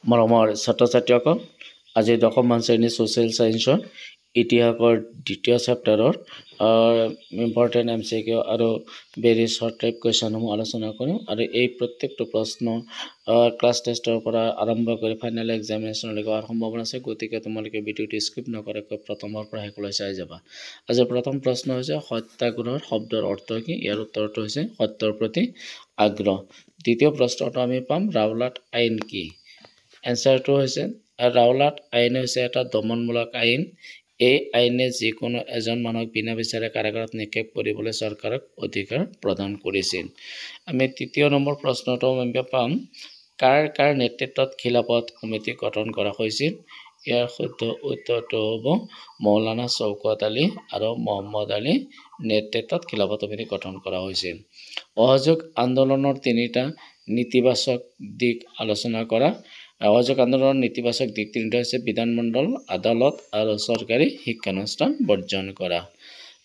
মৰমৰ ছাত্ৰ ছাত্ৰীসকল আজি দশম শ্ৰেণীৰ ছ'চিয়েল সায়েন্সৰ ইতিহাসৰ দ্বিতীয় চেপ্টাৰৰ ইম্পৰ্টেণ্ট MCQ আৰু ভেৰি শৰ্ট টাইপ কুৱেশ্যনসমূহ আলোচনা কৰিম আৰু এই প্ৰত্যেকটো প্ৰশ্ন ক্লাছ টেষ্টৰ পৰা আৰম্ভ কৰি ফাইনেল এক্সামিনেশ্যনলৈকে হোৱাৰ সম্ভাৱনা আছে গতিকে তোমালোকে ভিডিঅ'টো স্কিপ নকৰাকৈ প্ৰথমৰ পৰা শেষলৈ চাই যাবা আজিৰ প্ৰথম প্ৰশ্ন হৈছে সত্যাগ্ৰহৰ শব্দৰ অৰ্থ কি ইয়াৰ উত্তৰটো হৈছে সত্যৰ প্ৰতি আগ্ৰহ দ্বিতীয় প্ৰশ্নটো আমি পাম ৰাওলাট আইন কি এনসাৰটো হৈছে ৰাওলাট আইন হৈছে এটা দমনমূলক আইন এই আইনে যিকোনো এজন মানুহক বিনা বিচাৰে কাৰাগাৰত নিক্ষেপ কৰিবলৈ চৰকাৰক অধিকাৰ প্ৰদান কৰিছিল আমি তৃতীয় নম্বৰ প্ৰশ্নটো আমি পাম কাৰ নেতৃত্বত খিলাফত সমিতি গঠন কৰা হৈছিল ইয়াৰ শুদ্ধ উত্তৰটো হ'ব মৌলানা শওকত আলী আৰু মোহাম্মদ আলী নেতৃত্বত খিলাফত সমিতি গঠন কৰা হৈছিল অসহযোগ আন্দোলনৰ তিনিটা নীতিবাচক দিক আলোচনা কৰা অসহযোগ আন্দোলনৰ নীতিবাচক দিক তিনিটা হৈছে বিধানমণ্ডল আদালত আৰু চৰকাৰী শিক্ষানুষ্ঠান বৰ্জন কৰা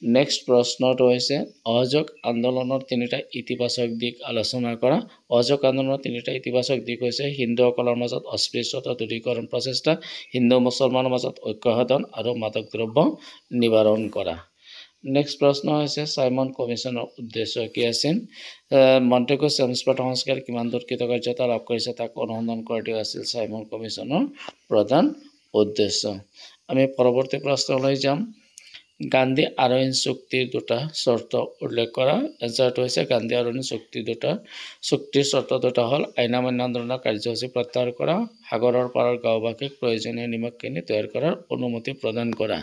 নেক্সট প্ৰশ্নটো হৈছে অসহযোগ আন্দোলনৰ তিনিটা ইতিবাচক দিক আলোচনা কৰা অসহযোগ আন্দোলনৰ তিনিটা ইতিবাচক দিক হৈছে হিন্দুসকলৰ মাজত অস্পৃশ্যতা দূৰীকৰণ প্ৰচেষ্টা হিন্দু মুছলমানৰ মাজত ঐক্য সাধন আৰু মাদক দ্ৰব্য নিবাৰণ কৰা নেক্সট প্ৰশ্ন হৈছে সাইমন কমিছনৰ উদ্দেশ্য কি আছিল মন্টেগু চেমছফৰ্ড সংস্কাৰ কিমান দূৰ কৃতকাৰ্যতা লাভ কৰিছে তাক অনুসন্ধান কৰাটো আছিল সাইমন কমিছনৰ প্ৰধান উদ্দেশ্য আমি পৰৱৰ্তী প্ৰশ্নলৈ যাম গান্ধী আৰোহণ চুক্তিৰ দুটা শৰ্ত উল্লেখ কৰা এনসাৰটো হৈছে গান্ধী আৰোহণ চুক্তিৰ শৰ্ত দুটা হ'ল আইনামান্য আন্দোলনৰ কাৰ্যসূচী প্ৰত্যাহাৰ কৰা সাগৰৰ পাৰৰ গাঁওবাসীক প্ৰয়োজনীয় নিমখ কিনি তৈয়াৰ কৰাৰ অনুমতি প্ৰদান কৰা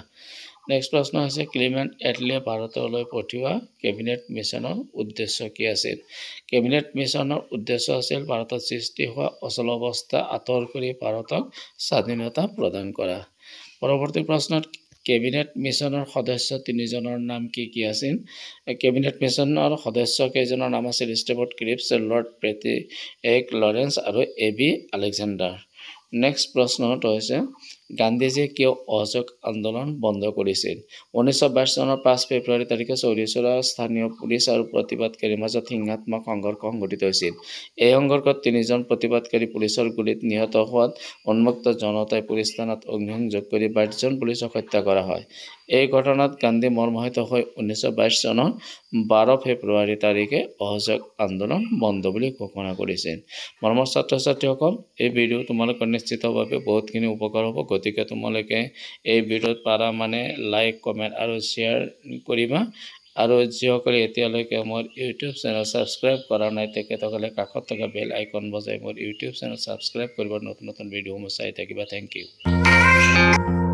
নেক্সট প্ৰশ্ন হৈছে ক্লিমেণ্ট এটলিয়ে ভাৰতলৈ পঠিওৱা কেবিনেট মিছনৰ উদ্দেশ্য কি আছিল কেবিনেট মিছনৰ উদ্দেশ্য আছিল ভাৰতত সৃষ্টি হোৱা অচল অৱস্থা আঁতৰ কৰি ভাৰতক স্বাধীনতা প্ৰদান কৰা পৰৱৰ্তী প্ৰশ্নত কেবিনেট মিছনৰ সদস্য তিনিজনৰ নাম কি আছিল কেবিনেট মিছনৰ সদস্য কেইজনৰ নাম আছিল Stafford Cripps lord Patrick Lawrence আৰু এবি আলেকজাণ্ডাৰ নেক্সট প্ৰশ্নটো হৈছে গান্ধীজীয়ে কিয় অসহযোগ আন্দোলন বন্ধ কৰিছিল 1922 চনৰ 5 ফেব্ৰুৱাৰী তাৰিখে চৌৰিচৌৰা স্থানীয় পুলিচ আৰু প্ৰতিবাদকাৰীৰ মাজত হিংসাত্মক সংঘৰ্ষ সংঘটিত হৈছিল এই সংঘৰ্ষত তিনিজন প্ৰতিবাদকাৰী পুলিচৰ গুলীত নিহত হোৱাত উন্মুক্ত জনতাই পুলিচ থানাত অগ্নিসংযোগ কৰি 22 জন পুলিচক হত্যা কৰা হয় এই ঘটনাত গান্ধী মৰ্মাহত হৈ 1922 চনৰ 12 ফেব্ৰুৱাৰী তাৰিখে অসহযোগ আন্দোলন বন্ধ বুলি ঘোষণা কৰিছিল মৰমৰ ছাত্ৰ ছাত্ৰীসকল এই ভিডিঅ তোমালোকৰ নিশ্চিতভাৱে বহুতখিনি উপকাৰ হ'ব গতিকে তোমালোকে এই ভিডিঅ'ত পাৰা মানে লাইক কমেন্ট আৰু শ্বেয়াৰ কৰিবা আৰু যিসকলে এতিয়ালৈকে মোৰ ইউটিউব চেনেল সাবস্ক্ৰাইব কৰা নাই তেখেতসকলে কাষত থকা বেল আইকন বজাই মোৰ ইউটিউব চেনেল সাবস্ক্ৰাইব কৰিব নতুন নতুন ভিডিঅ'সমূহ চাই থাকিবা থ্যাংক ইউ